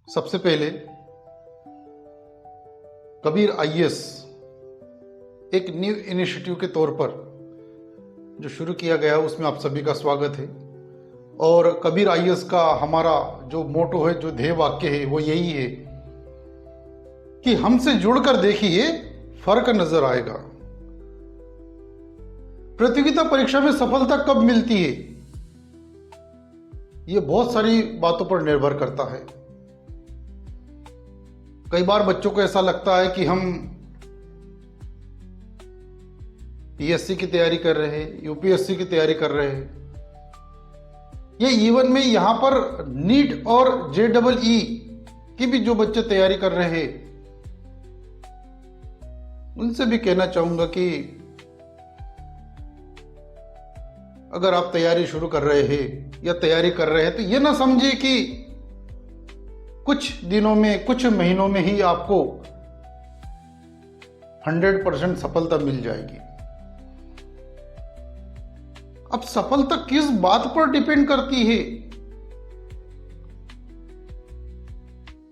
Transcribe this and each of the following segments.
सबसे पहले कबीर आईएएस एक न्यू इनिशिएटिव के तौर पर जो शुरू किया गया उसमें आप सभी का स्वागत है। और कबीर आईएएस का हमारा जो मोटो है, जो ध्येय वाक्य है, वो यही है कि हमसे जुड़कर देखिए, फर्क नजर आएगा। प्रतियोगिता परीक्षा में सफलता कब मिलती है, ये बहुत सारी बातों पर निर्भर करता है। कई बार बच्चों को ऐसा लगता है कि हम पीएससी की तैयारी कर रहे हैं, यूपीएससी की तैयारी कर रहे हैं, ये इवन में यहां पर नीट और जेईई की भी जो बच्चे तैयारी कर रहे हैं, उनसे भी कहना चाहूंगा कि अगर आप तैयारी शुरू कर रहे हैं या तैयारी कर रहे हैं तो ये ना समझिए कि कुछ दिनों में, कुछ महीनों में ही आपको 100% सफलता मिल जाएगी। अब सफलता किस बात पर डिपेंड करती है,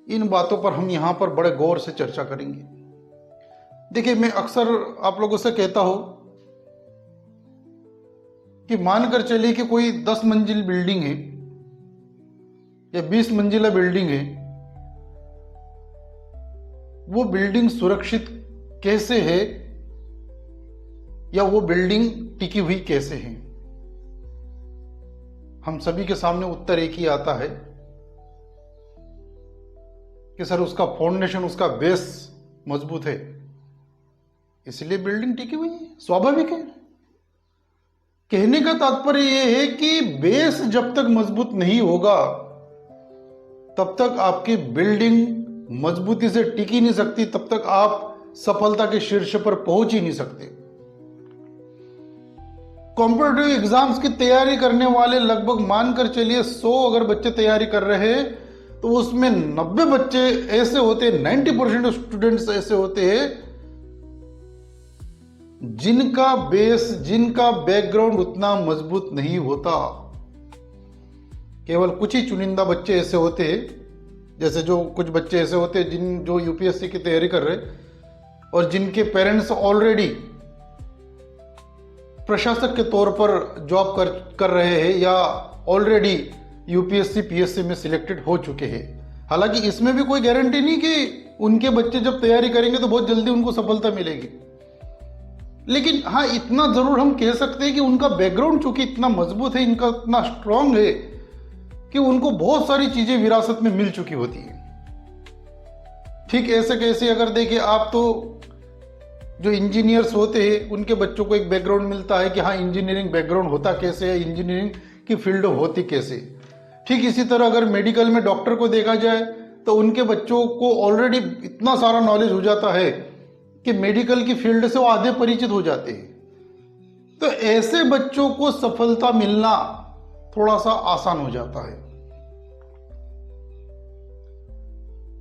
इन बातों पर हम यहां पर बड़े गौर से चर्चा करेंगे। देखिए, मैं अक्सर आप लोगों से कहता हूं कि मानकर चलिए कि कोई 10 मंजिल बिल्डिंग है या 20 मंजिला बिल्डिंग है, वो बिल्डिंग सुरक्षित कैसे है या वो बिल्डिंग टिकी हुई कैसे है, हम सभी के सामने उत्तर एक ही आता है कि सर उसका फाउंडेशन, उसका बेस मजबूत है, इसलिए बिल्डिंग टिकी हुई है, स्वाभाविक है। कहने का तात्पर्य यह है कि बेस जब तक मजबूत नहीं होगा तब तक आपकी बिल्डिंग मजबूती से टिकी नहीं सकती, तब तक आप सफलता के शीर्ष पर पहुंच ही नहीं सकते। कॉम्पिटिटिव एग्जाम्स की तैयारी करने वाले लगभग मानकर चलिए 100 अगर बच्चे तैयारी कर रहे हैं तो उसमें 90 बच्चे ऐसे होते हैं, 90% स्टूडेंट्स ऐसे होते हैं जिनका बेस, जिनका बैकग्राउंड उतना मजबूत नहीं होता। केवल कुछ ही चुनिंदा बच्चे ऐसे होते हैं, जैसे जो कुछ बच्चे ऐसे होते हैं जो यूपीएससी की तैयारी कर रहे और जिनके पेरेंट्स ऑलरेडी प्रशासक के तौर पर जॉब कर रहे हैं या ऑलरेडी यूपीएससी पीएससी में सिलेक्टेड हो चुके हैं। हालांकि इसमें भी कोई गारंटी नहीं कि उनके बच्चे जब तैयारी करेंगे तो बहुत जल्दी उनको सफलता मिलेगी, लेकिन हाँ, इतना जरूर हम कह सकते हैं कि उनका बैकग्राउंड चूंकि इतना मजबूत है, इनका इतना स्ट्रांग है कि उनको बहुत सारी चीजें विरासत में मिल चुकी होती है। ठीक ऐसे कैसे अगर देखिए आप, तो जो इंजीनियर्स होते हैं उनके बच्चों को एक बैकग्राउंड मिलता है कि हाँ, इंजीनियरिंग बैकग्राउंड होता कैसे है, इंजीनियरिंग की फील्ड होती कैसे। ठीक इसी तरह अगर मेडिकल में डॉक्टर को देखा जाए तो उनके बच्चों को ऑलरेडी इतना सारा नॉलेज हो जाता है कि मेडिकल की फील्ड से वो आधे परिचित हो जाते हैं। तो ऐसे बच्चों को सफलता मिलना थोड़ा सा आसान हो जाता है।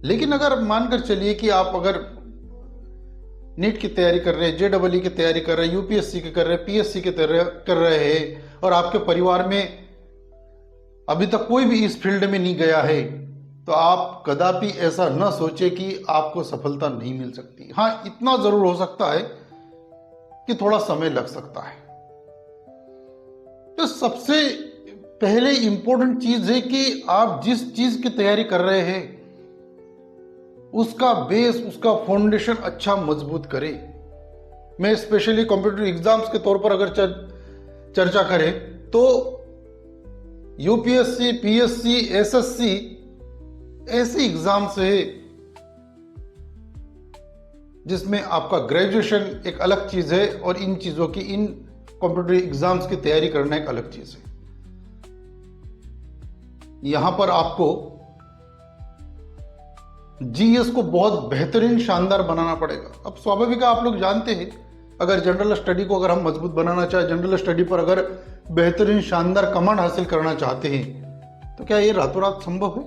लेकिन अगर मानकर चलिए कि आप अगर नीट की तैयारी कर रहे हैं, जेईई की तैयारी कर रहे हैं, यूपीएससी की कर रहे हैं, पीएससी की कर रहे हैं और आपके परिवार में अभी तक कोई भी इस फील्ड में नहीं गया है, तो आप कदापि ऐसा न सोचे कि आपको सफलता नहीं मिल सकती। हाँ, इतना जरूर हो सकता है कि थोड़ा समय लग सकता है। तो सबसे पहले इंपॉर्टेंट चीज है कि आप जिस चीज की तैयारी कर रहे हैं उसका बेस, उसका फाउंडेशन अच्छा मजबूत करें। मैं स्पेशली कॉम्पिटिटिव एग्जाम्स के तौर पर अगर चर्चा करें तो यूपीएससी, पीएससी, एसएससी ऐसे एग्जाम्स है जिसमें आपका ग्रेजुएशन एक अलग चीज है और इन चीजों की, इन कॉम्पिटिटिव एग्जाम्स की तैयारी करना एक अलग चीज है। यहां पर आपको जीएस को बहुत बेहतरीन, शानदार बनाना पड़ेगा। अब स्वाभाविक है, आप लोग जानते हैं, अगर जनरल स्टडी को अगर हम मजबूत बनाना चाहे, जनरल स्टडी पर अगर बेहतरीन, शानदार कमांड हासिल करना चाहते हैं तो क्या ये रातों रात संभव है?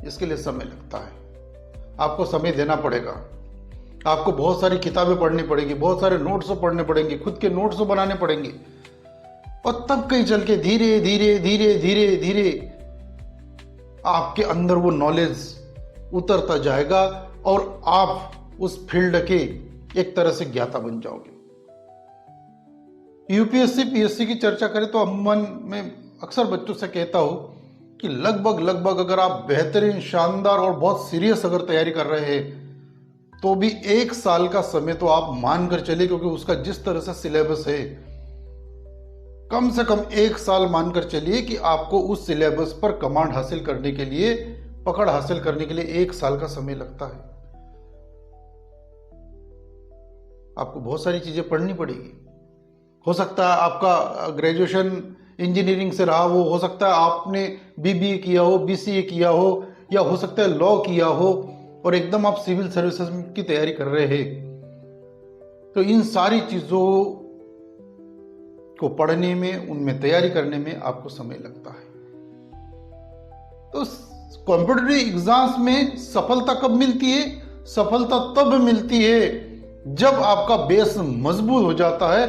इसके लिए समय लगता है, आपको समय देना पड़ेगा, आपको बहुत सारी किताबें पढ़नी पड़ेगी, बहुत सारे नोट्स पढ़ने पड़ेंगे, खुद के नोट्स बनाने पड़ेंगे और तब कहीं चल के धीरे धीरे धीरे धीरे धीरे आपके अंदर वो नॉलेज उतरता जाएगा और आप उस फील्ड के एक तरह से ज्ञाता बन जाओगे। यूपीएससी पीएससी की चर्चा करें तो अमूमन मैं अक्सर बच्चों से कहता हूं कि लगभग अगर आप बेहतरीन, शानदार और बहुत सीरियस अगर तैयारी कर रहे हैं तो भी 1 साल का समय तो आप मान कर चलिए, क्योंकि उसका जिस तरह से सिलेबस है, कम से कम 1 साल मानकर चलिए कि आपको उस सिलेबस पर कमांड हासिल करने के लिए, पकड़ हासिल करने के लिए 1 साल का समय लगता है। आपको बहुत सारी चीजें पढ़नी पड़ेगी। हो सकता है आपका ग्रेजुएशन इंजीनियरिंग से रहा हो सकता है आपने बीबीए किया हो, बीसीए किया हो, या हो सकता है लॉ किया हो और एकदम आप सिविल सर्विसेज की तैयारी कर रहे हैं। तो इन सारी चीजों को पढ़ने में, उनमें तैयारी करने में आपको समय लगता है। तो कॉम्पिटिटिव एग्जाम्स में सफलता कब मिलती है? सफलता तब मिलती है जब आपका बेस मजबूत हो जाता है